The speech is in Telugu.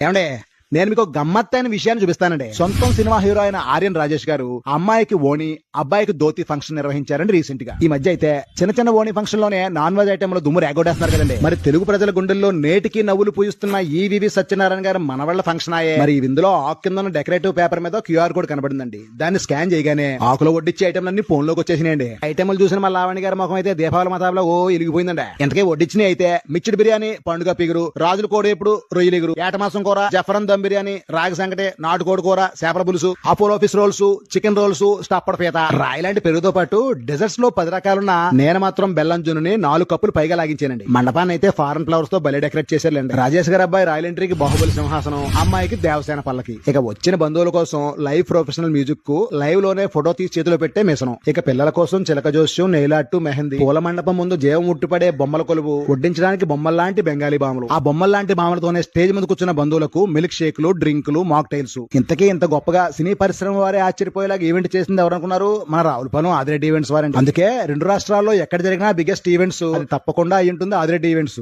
ఏమండే నేను మీకు గమ్మత్తైన విషయాన్ని చూపిస్తానండి. సొంతం సినిమా హీరో అయిన ఆర్యన్ రాజేష్ గారు అమ్మాయికి ఓణి అబ్బాయికి ధోతి ఫంక్షన్ నిర్వహించారండి రీసెంట్ గా. ఈ మధ్య అయితే చిన్న చిన్న ఓణి ఫంక్షన్ లోనే నాన్ వెజ్ ఐటమ్ లో దుమ్ము రేగొడేస్తున్నారు కదండి. మరి తెలుగు ప్రజల గుండెల్లో నేటికి నవ్వులు పూయిస్తున్న ఈవీవి సత్యనారాయణ గారు మనవళ్ల ఫంక్షన్ అయ్యే. మరి ఇందులో ఆకు కింద డెకరేటివ్ పేపర్ మీద క్యూఆర్ కోడ్ కనబడిందండి. దాన్ని స్కాన్ చేయగానే ఆకులో వడ్డిచ్చే ఐటమ్ అన్ని ఫోన్ లోకి వచ్చేసినాయండి. ఐటమ్లు చూసిన మా లావణి గారి ముఖం అయితే దీపావళి మతాబలో ఇలిగిపోయిందండి. ఇంతకే వడ్డిచ్చినాయి అయితే మిక్స్డ్ బిర్యానీ, పండుగ పిగురు, రాజుల కోడేపుడు, రొయ్యలిగురు, ఏటమాసం కూర, జఫరన్ దమ్ బిర్యానీ, రాగి సంకటే, నాటుకోడి కూర, చేపల పులుసు, Apollo fish roles, chicken roles, stuffed పీత, రాయిలాంటి పెరుగుతో పాటు డెజర్ట్స్ లో 10 రకాలున్న నేను మాత్రం బెల్లం జున్నుని 4 కప్పులు పైగా లాగించానండి. మండపాన్ని అయితే ఫారెన్ ఫ్లవర్స్ తో బలి డెకరేట్ చేశారులేండి. రాజేష్ గారి అబ్బాయి రాయల్ ఎంట్రీకి బాహుబలి సింహాసనం, అమ్మాయికి దేవసేన పల్లకి. ఇక వచ్చిన బంధువుల కోసం లైవ్ ప్రొఫెషనల్ మ్యూజిక్ కు లైవ్ లోనే ఫోటో తీసి చేతిలో పెట్టే మిసనం. ఇక పిల్లల కోసం చిలక జోస్యం, నెయిలాట్టు, మెహందీ, పూల మండపం ముందు జీవం ఉట్టిపడే బొమ్మల కొలువు, వడ్డించడానికి బొమ్మల్లాంటి బెంగాలీ బాములు. ఆ బొమ్మల్లాంటి బాములతోనే స్టేజ్ మీద కూర్చున్న బంధువులకు మిల్క్ షేక్లు, డ్రింకులు, మాక్టైల్స్. ఇంతకీ ఇంత గొప్పగా సినీ పరిశ్రమ వారే ఆశ్చర్యపోయేలాగా ఈవెంట్ చేసింది ఎవరనుకున్నారు? మన రావులపాలెం ఆదిరెడ్డి ఈవెంట్స్ వారండి. అందుకే 2 రాష్ట్రాల్లో ఎక్కడ జరిగినా బిగ్గెస్ట్ ఈవెంట్స్ తప్పకుండా అయి ఉంటుంది ఆదిరెడ్డి ఈవెంట్స్.